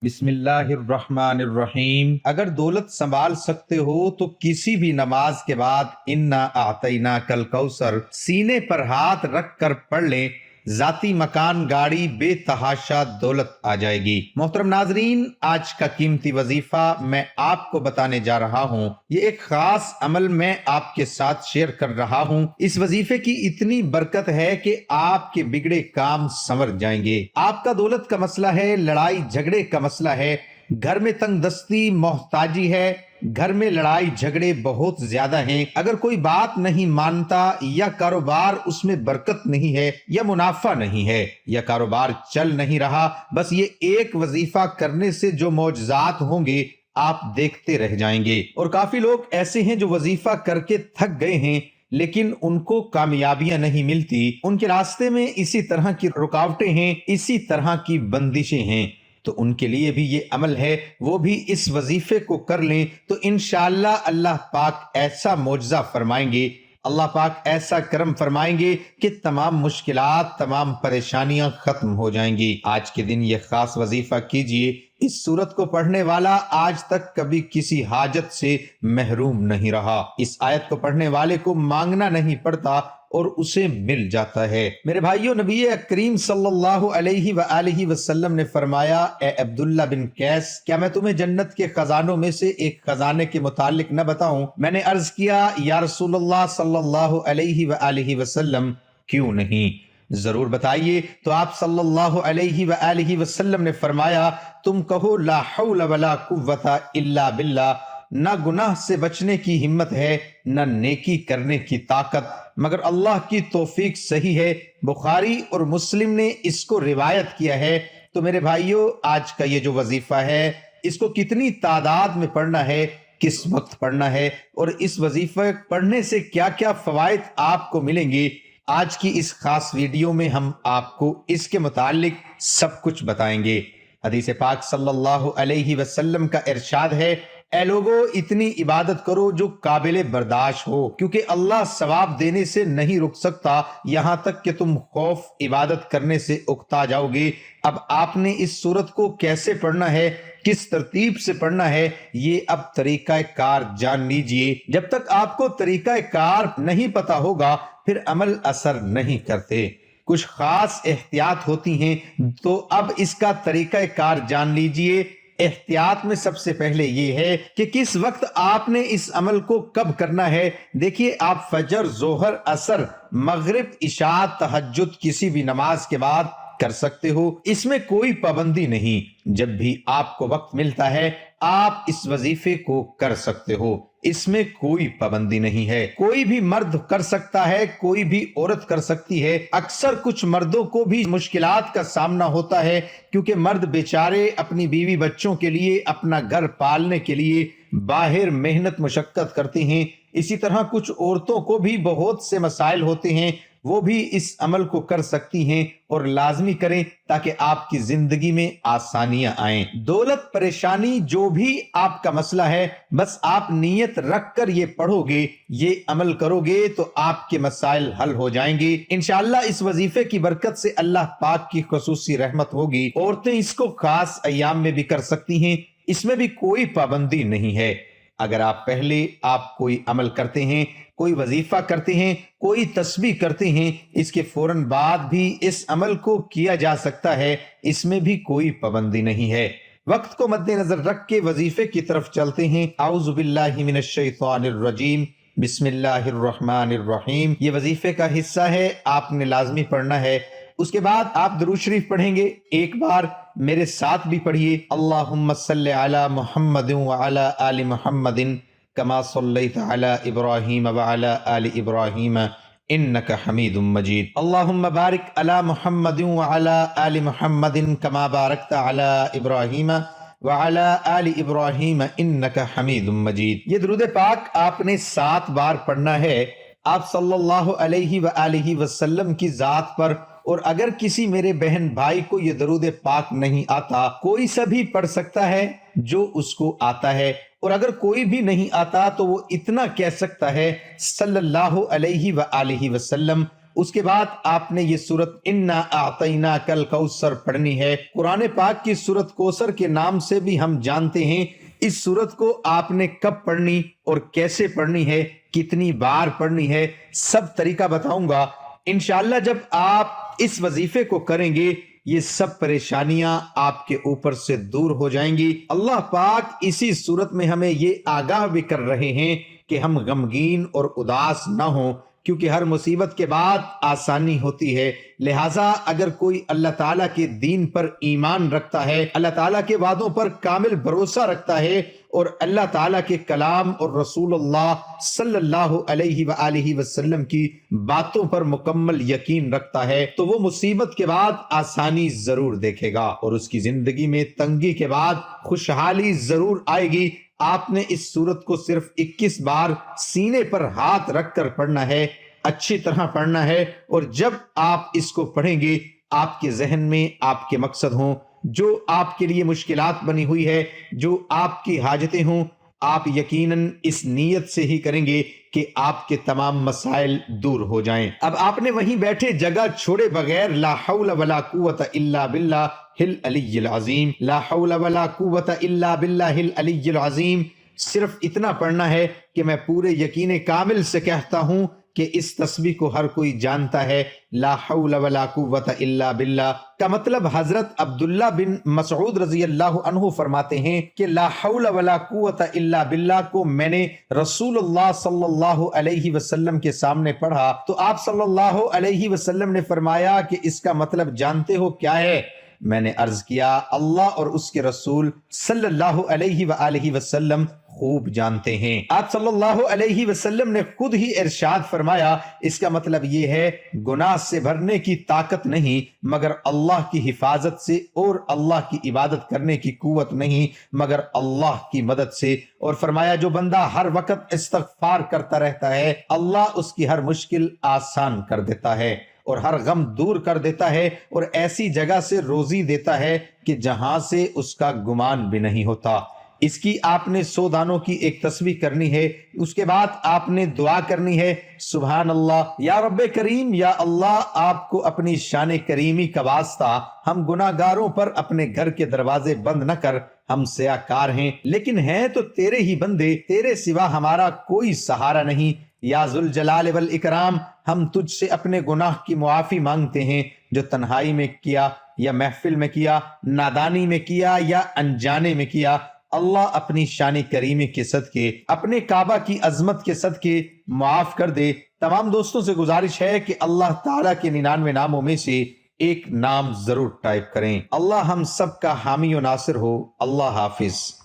بسم اللہ الرحمن الرحیم۔ اگر دولت سنبھال سکتے ہو تو کسی بھی نماز کے بعد انا اعطیناک الکوثر سینے پر ہاتھ رکھ کر پڑھ لیں، ذاتی مکان، گاڑی، بے تحاشا دولت آ جائے گی۔ محترم ناظرین، آج کا قیمتی وظیفہ میں آپ کو بتانے جا رہا ہوں۔ یہ ایک خاص عمل میں آپ کے ساتھ شیئر کر رہا ہوں۔ اس وظیفے کی اتنی برکت ہے کہ آپ کے بگڑے کام سنور جائیں گے۔ آپ کا دولت کا مسئلہ ہے، لڑائی جھگڑے کا مسئلہ ہے، گھر میں تنگ دستی، محتاجی ہے، گھر میں لڑائی جھگڑے بہت زیادہ ہیں، اگر کوئی بات نہیں مانتا، یا کاروبار اس میں برکت نہیں ہے، یا منافع نہیں ہے، یا کاروبار چل نہیں رہا، بس یہ ایک وظیفہ کرنے سے جو معجزات ہوں گے آپ دیکھتے رہ جائیں گے۔ اور کافی لوگ ایسے ہیں جو وظیفہ کر کے تھک گئے ہیں لیکن ان کو کامیابیاں نہیں ملتی، ان کے راستے میں اسی طرح کی رکاوٹیں ہیں، اسی طرح کی بندشیں ہیں۔ تو ان کے لیے بھی یہ عمل ہے، وہ بھی اس وظیفے کو کر لیں تو انشاءاللہ اللہ پاک ایسا معجزہ فرمائیں گے، اللہ پاک ایسا کرم فرمائیں گے کہ تمام مشکلات، تمام پریشانیاں ختم ہو جائیں گی۔ آج کے دن یہ خاص وظیفہ کیجئے۔ اس سورت کو پڑھنے والا آج تک کبھی کسی حاجت سے محروم نہیں رہا۔ اس آیت کو پڑھنے والے کو مانگنا نہیں پڑتا اور اسے مل جاتا ہے۔ میرے بھائیوں، نبی کریم صلی اللہ علیہ وآلہ وسلم نے فرمایا، اے عبداللہ بن قیس، کیا میں تمہیں جنت کے خزانوں میں سے ایک خزانے کے متعلق نہ بتاؤں؟ میں نے عرض کیا، یا رسول اللہ صلی اللہ علیہ وآلہ وسلم، کیوں نہیں، ضرور بتائیے۔ تو آپ صلی اللہ علیہ وآلہ وسلم نے فرمایا، تم کہو لا حول ولا قوت الا باللہ، نہ گناہ سے بچنے کی ہمت ہے، نہ نیکی کرنے کی طاقت مگر اللہ کی توفیق صحیح ہے۔ بخاری اور مسلم نے اس کو روایت کیا ہے۔ تو میرے بھائیوں، آج کا یہ جو وظیفہ ہے، اس کو کتنی تعداد میں پڑھنا ہے، کس وقت پڑھنا ہے، اور اس وظیفہ پڑھنے سے کیا کیا فوائد آپ کو ملیں گے، آج کی اس خاص ویڈیو میں ہم آپ کو اس کے متعلق سب کچھ بتائیں گے۔ حدیث پاک صلی اللہ علیہ وسلم کا ارشاد ہے، اے لوگو، اتنی عبادت کرو جو قابل برداشت ہو، کیونکہ اللہ ثواب دینے سے نہیں رک سکتا یہاں تک کہ تم خوف عبادت کرنے سے اکتا جاؤ گے۔ اب آپ نے اس سورت کو کیسے پڑھنا ہے، کس ترتیب سے پڑھنا ہے، یہ اب طریقہ کار جان لیجئے۔ جب تک آپ کو طریقہ کار نہیں پتا ہوگا پھر عمل اثر نہیں کرتے۔ کچھ خاص احتیاط ہوتی ہیں، تو اب اس کا طریقہ کار جان لیجئے۔ احتیاط میں سب سے پہلے یہ ہے کہ کس وقت آپ نے اس عمل کو کب کرنا ہے۔ دیکھیے، آپ فجر، ظہر، عصر، مغرب، عشاء، تہجد کسی بھی نماز کے بعد کر سکتے ہو، اس میں کوئی پابندی نہیں۔ جب بھی آپ کو وقت ملتا ہے آپ اس وظیفے کو کر سکتے ہو، اس میں کوئی پابندی نہیں ہے۔ کوئی بھی مرد کر سکتا ہے، کوئی بھی عورت کر سکتی ہے۔ اکثر کچھ مردوں کو بھی مشکلات کا سامنا ہوتا ہے، کیونکہ مرد بیچارے اپنی بیوی بچوں کے لیے، اپنا گھر پالنے کے لیے باہر محنت مشقت کرتے ہیں۔ اسی طرح کچھ عورتوں کو بھی بہت سے مسائل ہوتے ہیں، وہ بھی اس عمل کو کر سکتی ہیں، اور لازمی کریں تاکہ آپ کی زندگی میں آسانیاں آئیں۔ دولت، پریشانی، جو بھی آپ کا مسئلہ ہے، بس آپ نیت رکھ کر یہ پڑھو گے، یہ عمل کرو گے تو آپ کے مسائل حل ہو جائیں گے انشاءاللہ۔ اس وظیفے کی برکت سے اللہ پاک کی خصوصی رحمت ہوگی۔ عورتیں اس کو خاص ایام میں بھی کر سکتی ہیں، اس میں بھی کوئی پابندی نہیں ہے۔ اگر پہلے آپ کوئی عمل کرتے ہیں، کوئی وظیفہ کرتے ہیں، کوئی تسبیح کرتے ہیں، اس کے فوراً بعد بھی اس عمل کو کیا جا سکتا ہے، اس میں بھی کوئی پابندی نہیں ہے۔ وقت کو مد نظر رکھ کے وظیفے کی طرف چلتے ہیں۔ اعوذ باللہ من الشیطان الرجیم، بسم اللہ الرحمن الرحیم۔ یہ وظیفے کا حصہ ہے، آپ نے لازمی پڑھنا ہے۔ اس کے بعد آپ درود شریف پڑھیں گے، ایک بار میرے ساتھ بھی پڑھیے، اللہم صلی علی محمد وعلی آل محمد کما صلیت علی ابراہیم وعلی آل ابراہیم انک حمید مجید، اللہم بارک علی محمد وعلی آل محمد کما بارکت علی ابراہیم وعلی آل ابراہیم انک حمید مجید۔ یہ درود پاک آپ نے 7 بار پڑھنا ہے، آپ صلی اللہ علیہ وآلہ وسلم کی ذات پر۔ اور اگر کسی میرے بہن بھائی کو یہ درود پاک نہیں آتا، کوئی سا بھی پڑھ سکتا ہے جو اس کو آتا ہے، اور اگر کوئی بھی نہیں آتا تو وہ اتنا کہہ سکتا ہے صلی اللہ علیہ وآلہ وسلم، اس کے بعد آپ نے یہ سورت انا اعطیناک الکوثر پڑھنی ہے۔ قرآن پاک کی سورت کوثر کے نام سے بھی ہم جانتے ہیں۔ اس سورت کو آپ نے کب پڑھنی اور کیسے پڑھنی ہے، کتنی بار پڑھنی ہے، سب طریقہ بتاؤں گا انشاءاللہ۔ جب آپ اس وظیفے کو کریں گے یہ سب پریشانیاں آپ کے اوپر سے دور ہو جائیں گی۔ اللہ پاک اسی صورت میں ہمیں یہ آگاہ بھی کر رہے ہیں کہ ہم غمگین اور اداس نہ ہوں، کیونکہ ہر مصیبت کے بعد آسانی ہوتی ہے۔ لہٰذا اگر کوئی اللہ تعالیٰ کے دین پر ایمان رکھتا ہے، اللہ تعالیٰ کے وعدوں پر کامل بھروسہ رکھتا ہے اور اللہ تعالیٰ کے کلام اور رسول اللہ صلی اللہ علیہ وآلہ وسلم کی باتوں پر مکمل یقین رکھتا ہے، تو وہ مصیبت کے بعد آسانی ضرور دیکھے گا اور اس کی زندگی میں تنگی کے بعد خوشحالی ضرور آئے گی۔ آپ نے اس سورت کو صرف 21 بار سینے پر ہاتھ رکھ کر پڑھنا ہے، اچھی طرح پڑھنا ہے، اور جب آپ اس کو پڑھیں گے آپ کے ذہن میں آپ کے مقصد ہوں، جو آپ کے لیے مشکلات بنی ہوئی ہے، جو آپ کی حاجتیں ہوں، آپ یقیناً اس نیت سے ہی کریں گے کہ آپ کے تمام مسائل دور ہو جائیں۔ اب آپ نے وہیں بیٹھے جگہ چھوڑے بغیر لا حول ولا قوت الا باللہ العلی العظیم، لا حول ولا قوت الا باللہ العلی العظیم، صرف اتنا پڑھنا ہے کہ میں پورے یقین کامل سے کہتا ہوں کہ اس تسبیح کو ہر کوئی جانتا ہے۔ لا حول ولا قوت الا باللہ کا مطلب حضرت عبداللہ بن مسعود رضی اللہ عنہ فرماتے ہیں کہ لا حول ولا قوت الا باللہ کو میں نے رسول اللہ صلی اللہ علیہ وسلم کے سامنے پڑھا تو آپ صلی اللہ علیہ وسلم نے فرمایا کہ اس کا مطلب جانتے ہو کیا ہے؟ میں نے عرض کیا اللہ اور اس کے رسول صلی اللہ علیہ وآلہ وسلم خوب جانتے ہیں۔ آپ صلی اللہ علیہ وسلم نے خود ہی ارشاد فرمایا اس کا مطلب یہ ہے گناہ سے بھرنے کی طاقت نہیں مگر اللہ کی حفاظت سے، اور اللہ کی عبادت کرنے کی قوت نہیں مگر اللہ کی مدد سے، اور فرمایا جو بندہ ہر وقت استغفار کرتا رہتا ہے اللہ اس کی ہر مشکل آسان کر دیتا ہے اور ہر غم دور کر دیتا ہے، اور ایسی جگہ سے روزی دیتا ہے کہ جہاں سے اس کا گمان بھی نہیں ہوتا۔ اس کی آپ نے 100 دانوں کی ایک تسبیح کرنی ہے۔ اس کے بعد آپ نے دعا کرنی ہے سبحان اللہ یا رب کریم، یا اللہ آپ کو اپنی شان کریمی کا واسطہ ہم گناہ گاروں پر اپنے گھر کے دروازے بند نہ کر، ہم سیاکار ہیں لیکن ہیں تو تیرے ہی بندے، تیرے سوا ہمارا کوئی سہارا نہیں۔ یا ذوالجلال والاکرام ہم تجھ سے اپنے گناہ کی معافی مانگتے ہیں، جو تنہائی میں کیا یا محفل میں کیا، نادانی میں کیا یا انجانے میں کیا، اللہ اپنی شان کریمی کے صدقے، اپنے کعبہ کی عظمت کے صدقے معاف کر دے۔ تمام دوستوں سے گزارش ہے کہ اللہ تعالیٰ کے 99 ناموں میں سے ایک نام ضرور ٹائپ کریں۔ اللہ ہم سب کا حامی و ناصر ہو۔ اللہ حافظ۔